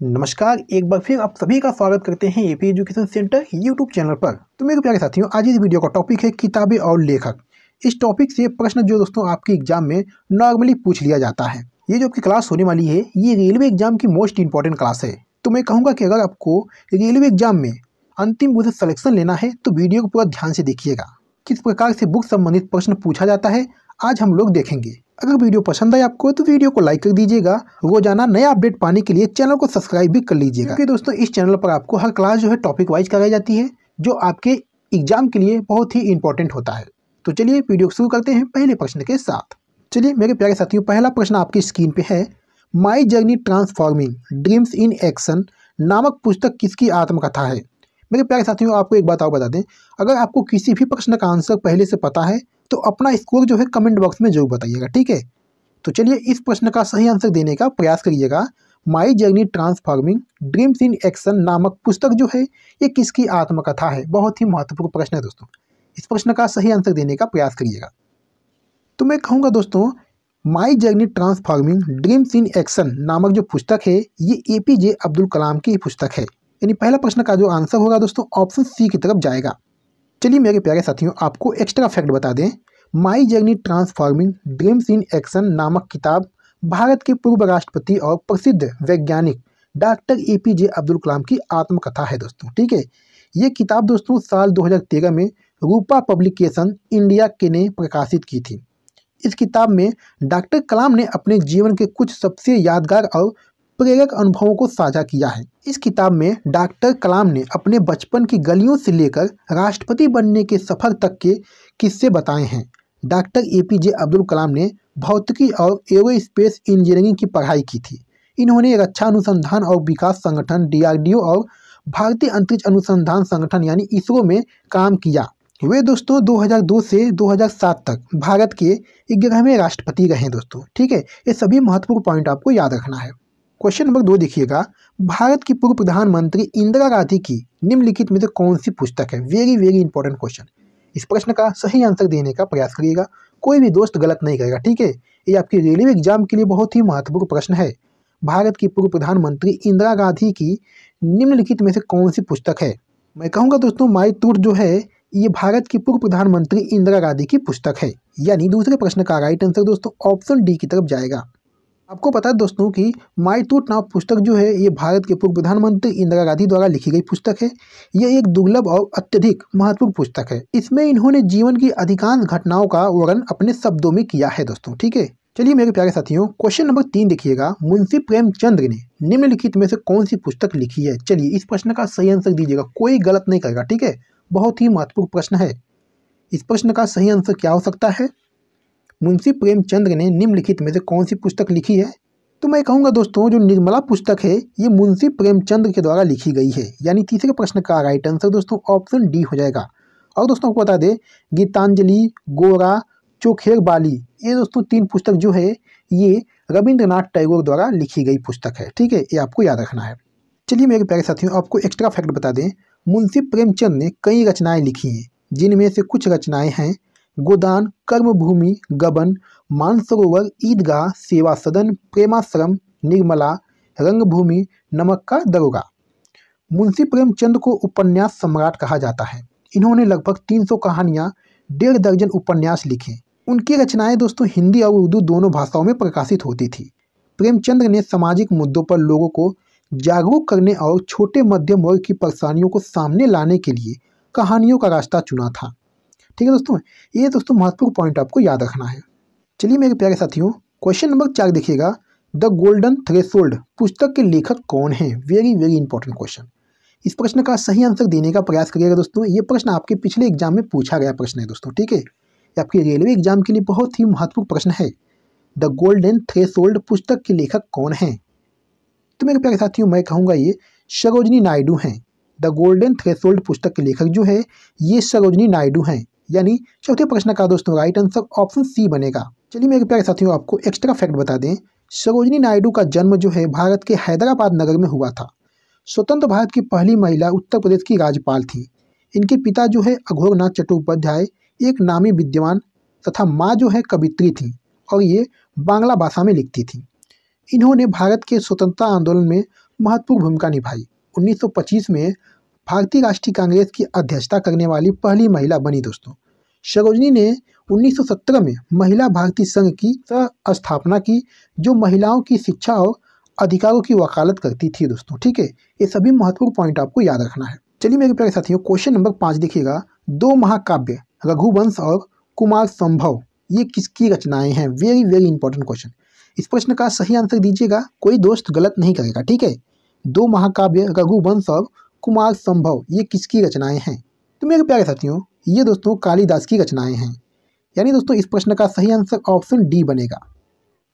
नमस्कार, एक बार फिर आप सभी का स्वागत करते हैं AP education centre YouTube channel पर। तो मेरे प्यारे साथियों, आज इस वीडियो का टॉपिक है किताबें और लेखक। इस टॉपिक से प्रश्न जो दोस्तों आपके एग्जाम में नॉर्मली पूछ लिया जाता है। ये जो आपकी क्लास होने वाली है, ये रेलवे एग्जाम की मोस्ट इंपॉर्टेंट क्लास है। तो मैं कहूँगा कि अगर आपको रेलवे एग्जाम में अंतिम रूप से सिलेक्शन लेना है तो वीडियो को पूरा ध्यान से देखिएगा। किस प्रकार से बुक संबंधित प्रश्न पूछा जाता है आज हम लोग देखेंगे। अगर वीडियो पसंद आए आपको तो वीडियो को लाइक कर दीजिएगा। रोजाना नया अपडेट पाने के लिए चैनल को सब्सक्राइब भी कर लीजिएगा, क्योंकि दोस्तों इस चैनल पर आपको हर क्लास जो है टॉपिक वाइज कराई जाती है, जो आपके एग्जाम के लिए बहुत ही इंपॉर्टेंट होता है। तो चलिए वीडियो शुरू करते हैं पहले प्रश्न के साथ। चलिए मेरे प्यारे साथियों, पहला प्रश्न आपकी स्क्रीन पे है। My journey transforming dreams in action नामक पुस्तक किसकी आत्मकथा है? मेरे प्यारे साथियों, आपको एक बात और बता दें, अगर आपको किसी भी प्रश्न का आंसर पहले से पता है तो अपना स्कोर जो है कमेंट बॉक्स में जरूर बताइएगा, ठीक है। तो चलिए इस प्रश्न का सही आंसर देने का प्रयास करिएगा। My journey transforming dreams in action नामक पुस्तक जो है ये किसकी आत्मकथा है? बहुत ही महत्वपूर्ण प्रश्न है दोस्तों। इस प्रश्न का सही आंसर देने का प्रयास करिएगा। तो मैं कहूँगा दोस्तों, my journey transforming dreams in action नामक जो पुस्तक है ये एपीजे अब्दुल कलाम की पुस्तक है। यानी पहला प्रश्न का जो आंसर होगा दोस्तों ऑप्शन सी की तरफ जाएगा। चलिए मेरे प्यारे साथियों, आपको एक्स्ट्रा फैक्ट बता दें। My journey transforming dreams in action नामक किताब भारत के पूर्व राष्ट्रपति और प्रसिद्ध वैज्ञानिक डॉक्टर एपीजे अब्दुल कलाम की आत्मकथा है दोस्तों, ठीक है। ये किताब दोस्तों साल 2013 में रूपा पब्लिकेशन इंडिया के ने प्रकाशित की थी। इस किताब में डॉक्टर कलाम ने अपने जीवन के कुछ सबसे यादगार और प्रेरक अनुभवों को साझा किया है। इस किताब में डॉक्टर कलाम ने अपने बचपन की गलियों से लेकर राष्ट्रपति बनने के सफर तक के किस्से बताए हैं। डॉक्टर एपीजे अब्दुल कलाम ने भौतिकी और एरोस्पेस इंजीनियरिंग की पढ़ाई की थी। इन्होंने रक्षा अनुसंधान और विकास संगठन डीआरडीओ और भारतीय अंतरिक्ष अनुसंधान संगठन यानी इसरो में काम किया। वे दोस्तों 2002 से 2007 तक भारत के 11वें राष्ट्रपति रहे दोस्तों, ठीक है। ये सभी महत्वपूर्ण पॉइंट आपको याद रखना है। क्वेश्चन नंबर 2 देखिएगा। भारत की पूर्व प्रधानमंत्री इंदिरा गांधी की निम्नलिखित में से कौन सी पुस्तक है? Very very important question. इस प्रश्न का सही आंसर देने का प्रयास करिएगा। कोई भी दोस्त गलत नहीं करेगा, ठीक है। ये आपके रेलवे एग्जाम के लिए बहुत ही महत्वपूर्ण प्रश्न है। भारत की पूर्व प्रधानमंत्री इंदिरा गांधी की निम्नलिखित में से कौन सी पुस्तक है? मैं कहूँगा दोस्तों माई टूर जो है ये भारत की पूर्व प्रधानमंत्री इंदिरा गांधी की पुस्तक है। यानी दूसरे प्रश्न का राइट आंसर दोस्तों ऑप्शन डी की तरफ जाएगा। आपको पता है दोस्तों कि माई टूट नाम पुस्तक जो है ये भारत के पूर्व प्रधानमंत्री इंदिरा गांधी द्वारा लिखी गई पुस्तक है। ये एक दुर्लभ और अत्यधिक महत्वपूर्ण पुस्तक है। इसमें इन्होंने जीवन की अधिकांश घटनाओं का वर्णन अपने शब्दों में किया है दोस्तों, ठीक है। चलिए मेरे प्यारे साथियों, क्वेश्चन नंबर 3 देखिएगा। मुंशी प्रेमचंद ने निम्नलिखित में से कौन सी पुस्तक लिखी है? चलिए इस प्रश्न का सही आंसर दीजिएगा, कोई गलत नहीं करेगा, ठीक है। बहुत ही महत्वपूर्ण प्रश्न है। इस प्रश्न का सही आंसर क्या हो सकता है? मुंशी प्रेमचंद ने निम्नलिखित में से कौन सी पुस्तक लिखी है? तो मैं कहूँगा दोस्तों जो निर्मला पुस्तक है ये मुंशी प्रेमचंद के द्वारा लिखी गई है। यानी तीसरे प्रश्न का राइट आंसर दोस्तों ऑप्शन डी हो जाएगा। और दोस्तों आपको बता दें, गीतांजलि, गोरा, चोखेर बाली, ये दोस्तों 3 पुस्तक जो है ये रविंद्रनाथ टैगोर द्वारा लिखी गई पुस्तक है, ठीक है। ये आपको याद रखना है। चलिए मेरे प्यारे साथियों, आपको एक्स्ट्रा फैक्ट बता दें। मुंशी प्रेमचंद ने कई रचनाएं लिखी हैं, जिनमें से कुछ रचनाएं हैं गोदान, कर्मभूमि, गबन, मानसरोवर, ईदगाह, सेवा सदन, प्रेमाश्रम, निर्मला, रंगभूमि, नमक का दरोगा। मुंशी प्रेमचंद को उपन्यास सम्राट कहा जाता है। इन्होंने लगभग 300 कहानियाँ, 1.5 दर्जन उपन्यास लिखे। उनकी रचनाएं दोस्तों हिंदी और उर्दू दोनों भाषाओं में प्रकाशित होती थी। प्रेमचंद ने सामाजिक मुद्दों पर लोगों को जागरूक करने और छोटे मध्यम वर्ग की परेशानियों को सामने लाने के लिए कहानियों का रास्ता चुना था, ठीक है दोस्तों। ये दोस्तों महत्वपूर्ण पॉइंट आपको याद रखना है। चलिए मेरे प्यारे साथियों, क्वेश्चन नंबर 4 देखिएगा। द गोल्डन थ्रेशोल्ड पुस्तक के लेखक कौन है? Very very important question. इस प्रश्न का सही आंसर देने का प्रयास करिएगा दोस्तों। ये प्रश्न आपके पिछले एग्जाम में पूछा गया प्रश्न है दोस्तों, ठीक है। ये आपके रेलवे एग्जाम के लिए बहुत ही महत्वपूर्ण प्रश्न है। द गोल्डन थ्रेशोल्ड पुस्तक के लेखक कौन है? तो मेरे प्यारे साथियों मैं कहूँगा ये सरोजिनी नायडू हैं। द गोल्डन थ्रेशोल्ड पुस्तक के लेखक जो है ये सरोजिनी नायडू हैं। यानी चौथे प्रश्न का दोस्तों राइट आंसर ऑप्शन सी बनेगा। चलिए मेरे प्यारे साथियों, आपको एक्स्ट्रा फैक्ट बता दें। सरोजिनी नायडू का जन्म जो है भारत के हैदराबाद नगर में हुआ था। स्वतंत्र भारत की पहली महिला उत्तर प्रदेश की राज्यपाल थी। इनके पिता जो है अघोरनाथ चट्टोपाध्याय एक नामी विद्वान तथा माँ जो है कवित्री थी और ये बांग्ला भाषा में लिखती थी। इन्होंने भारत के स्वतंत्रता आंदोलन में महत्वपूर्ण भूमिका निभाई। 1925 में भारतीय राष्ट्रीय कांग्रेस की अध्यक्षता करने वाली पहली महिला बनी दोस्तों। सरोजनी ने 1917 में महिला भारतीय संघ की स्थापना की, जो महिलाओं की शिक्षा और अधिकारों की वकालत करती थी दोस्तों। ठीक है, ये सभी महत्वपूर्ण पॉइंट आपको याद रखना है। चलिए मेरे प्यारे साथियों, क्वेश्चन नंबर 5 देखिएगा। दो महाकाव्य रघुवंश और कुमार संभव ये किसकी रचनाएं हैं? Very very important question. इस प्रश्न का सही आंसर दीजिएगा, कोई दोस्त गलत नहीं करेगा। ठीक है, दो महाकाव्य रघुवंश और कुमार संभव ये किसकी रचनाएं हैं? तो मेरे प्यारे साथियों, ये दोस्तों कालिदास की रचनाएं हैं। यानी दोस्तों इस प्रश्न का सही आंसर ऑप्शन डी बनेगा।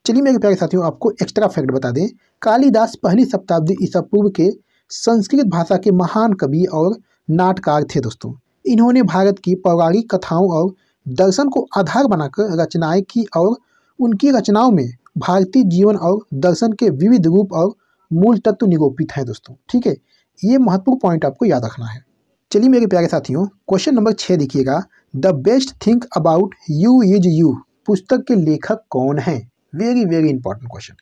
चलिए मेरे प्यारे साथियों, आपको एक्स्ट्रा फैक्ट बता दें, कालिदास पहली शताब्दी ईसा पूर्व के संस्कृत भाषा के महान कवि और नाटककार थे दोस्तों। इन्होंने भारत की पौराणिक कथाओं और दर्शन को आधार बनाकर रचनाएं की और उनकी रचनाओं में भारतीय जीवन और दर्शन के विविध रूप और मूल तत्व निरूपित हैं दोस्तों। ठीक है, ये महत्वपूर्ण पॉइंट आपको याद रखना है। चलिए मेरे प्यारे साथियों, क्वेश्चन नंबर 6 देखिएगा। The best thing about you is you पुस्तक के लेखक कौन हैं? Very very important question.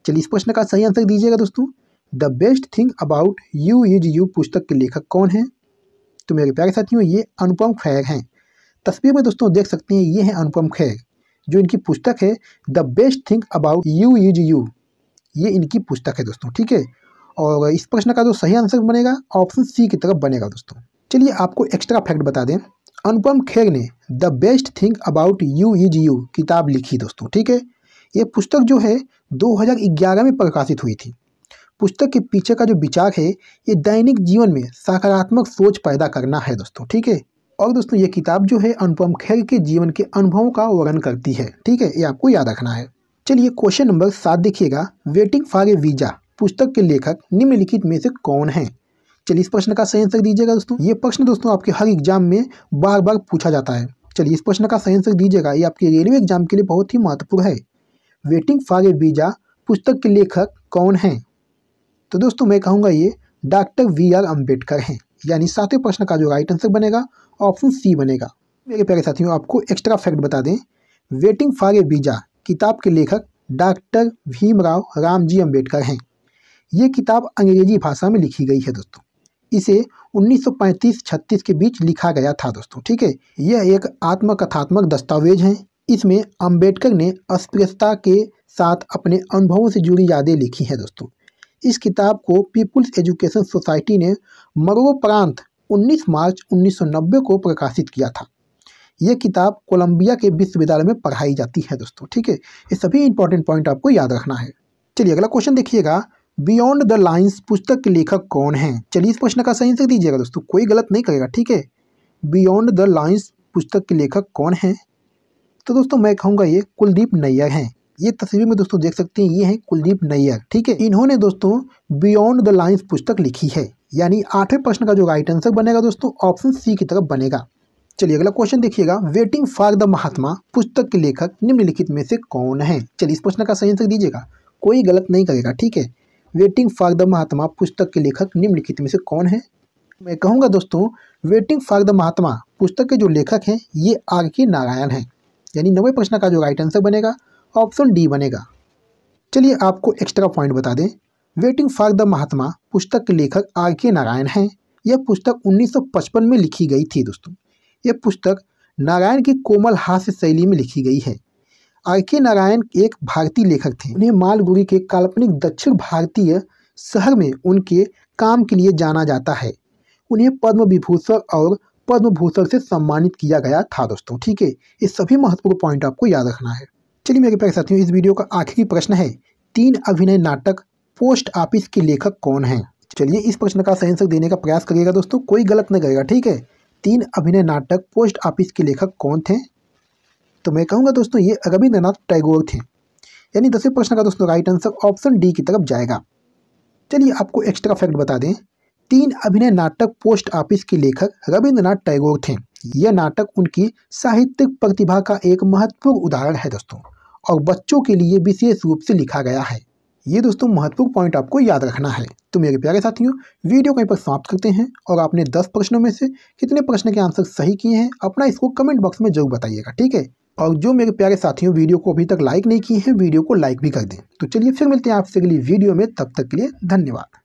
चलिए इस प्रश्न का सही आंसर दीजिएगा दोस्तों। The best thing about you is you पुस्तक के लेखक कौन हैं? तो मेरे प्यारे साथियों, ये अनुपम खेर हैं। तस्वीर में दोस्तों देख सकते हैं, ये हैं अनुपम खेर, जो इनकी पुस्तक है the best thing about you is you. ये इनकी पुस्तक है दोस्तों। ठीक है, और इस प्रश्न का जो सही आंसर बनेगा ऑप्शन सी की तरफ बनेगा दोस्तों। चलिए आपको एक्स्ट्रा फैक्ट बता दें, अनुपम खेर ने the best thing about you is you किताब लिखी दोस्तों। ठीक है, ये पुस्तक जो है 2011 में प्रकाशित हुई थी। पुस्तक के पीछे का जो विचार है, ये दैनिक जीवन में सकारात्मक सोच पैदा करना है दोस्तों। ठीक है, और दोस्तों ये किताब जो है अनुपम खेर के जीवन के अनुभवों का वर्णन करती है। ठीक है, ये आपको याद रखना है। चलिए क्वेश्चन नंबर 7 देखिएगा। वेटिंग फॉर ए वीजा पुस्तक के लेखक निम्नलिखित में से कौन हैं? चलिए इस प्रश्न का सही आंसर दीजिएगा दोस्तों। ये प्रश्न दोस्तों आपके हर एग्जाम में बार बार पूछा जाता है। चलिए इस प्रश्न का सही आंसर दीजिएगा, ये आपके रेलवे एग्जाम के लिए बहुत ही महत्वपूर्ण है। वेटिंग फॉर ए वीजा पुस्तक के लेखक कौन हैं? तो दोस्तों मैं कहूँगा ये डॉक्टर वी.आर. अम्बेडकर हैं। यानी 7वें प्रश्न का जो राइट आंसर बनेगा ऑप्शन सी बनेगा। मेरे प्यारे साथियों, आपको एक्स्ट्रा फैक्ट बता दें, वेटिंग फॉर ए वीजा किताब के लेखक डॉक्टर भीमराव रामजी अम्बेडकर हैं। ये किताब अंग्रेजी भाषा में लिखी गई है दोस्तों। इसे 1935-36 के बीच लिखा गया था दोस्तों। ठीक है, यह एक आत्मकथात्मक दस्तावेज है। इसमें अम्बेडकर ने अस्पृश्यता के साथ अपने अनुभवों से जुड़ी यादें लिखी हैं दोस्तों। इस किताब को पीपुल्स एजुकेशन सोसाइटी ने मरणोपरांत 19 मार्च 1990 को प्रकाशित किया था। यह किताब कोलंबिया के विश्वविद्यालय में पढ़ाई जाती है दोस्तों। ठीक है, ये सभी इंपॉर्टेंट पॉइंट आपको याद रखना है। चलिए अगला क्वेश्चन देखिएगा। बियॉन्ड द लाइन्स पुस्तक के लेखक कौन हैं? चलिए इस प्रश्न का सही आंसर दीजिएगा दोस्तों, कोई गलत नहीं करेगा। ठीक है, बियॉन्ड द लाइन्स पुस्तक के लेखक कौन हैं? तो दोस्तों मैं कहूँगा ये कुलदीप नैयर हैं। ये तस्वीर में दोस्तों देख सकते हैं, ये हैं कुलदीप नैयर। ठीक है, इन्होंने दोस्तों बियॉन्ड द लाइन्स पुस्तक लिखी है। यानी 8वें प्रश्न का जो राइट आंसर बनेगा दोस्तों ऑप्शन सी की तरफ बनेगा। चलिए अगला क्वेश्चन देखिएगा। वेटिंग फॉर द महात्मा पुस्तक के लेखक निम्नलिखित में से कौन है? चलिए इस प्रश्न का सही आंसर दीजिएगा, कोई गलत नहीं करेगा। ठीक है, वेटिंग फॉर द महात्मा पुस्तक के लेखक निम्नलिखित में से कौन है? मैं कहूँगा दोस्तों वेटिंग फॉर द महात्मा पुस्तक के जो लेखक हैं ये R.K. नारायण हैं। यानी 9वें प्रश्न का जो राइट आंसर बनेगा ऑप्शन डी बनेगा। चलिए आपको एक्स्ट्रा पॉइंट बता दें, वेटिंग फॉर द महात्मा पुस्तक के लेखक R.K. नारायण हैं। यह पुस्तक 1955 में लिखी गई थी दोस्तों। यह पुस्तक नारायण की कोमल हास्य शैली में लिखी गई है। R.K. नारायण एक भारतीय लेखक थे। उन्हें मालगुडी के काल्पनिक दक्षिण भारतीय शहर में उनके काम के लिए जाना जाता है। उन्हें पद्म विभूषण और पद्म भूषण से सम्मानित किया गया था दोस्तों। ठीक है, ये सभी महत्वपूर्ण पॉइंट आपको याद रखना है। चलिए मेरे प्यारे साथियों, इस वीडियो का आखिरी प्रश्न है, 3 अभिनय नाटक पोस्ट ऑफिस के लेखक कौन हैं? चलिए इस प्रश्न का सही आंसर देने का प्रयास करिएगा दोस्तों, कोई गलत नहीं करेगा। ठीक है, 3 अभिनय नाटक पोस्ट ऑफिस के लेखक कौन थे? तो मैं कहूँगा दोस्तों ये रविंद्रनाथ टैगोर थे। यानी 10वें प्रश्न का दोस्तों राइट आंसर ऑप्शन डी की तरफ जाएगा। चलिए आपको एक्स्ट्रा फैक्ट बता दें, 3 अभिनय नाटक पोस्ट ऑफिस के लेखक रविंद्रनाथ टैगोर थे। यह नाटक उनकी साहित्यिक प्रतिभा का एक महत्वपूर्ण उदाहरण है दोस्तों, और बच्चों के लिए विशेष रूप से लिखा गया है। ये दोस्तों महत्वपूर्ण पॉइंट आपको याद रखना है। तो मेरे प्यारे साथियों, वीडियो कहीं पर समाप्त करते हैं, और आपने 10 प्रश्नों में से कितने प्रश्न के आंसर सही किए हैं अपना इसको कमेंट बॉक्स में जरूर बताइएगा। ठीक है, और जो मेरे प्यारे साथियों वीडियो को अभी तक लाइक नहीं किए हैं, वीडियो को लाइक भी कर दें। तो चलिए फिर मिलते हैं आपसे अगली वीडियो में, तब तक के लिए धन्यवाद।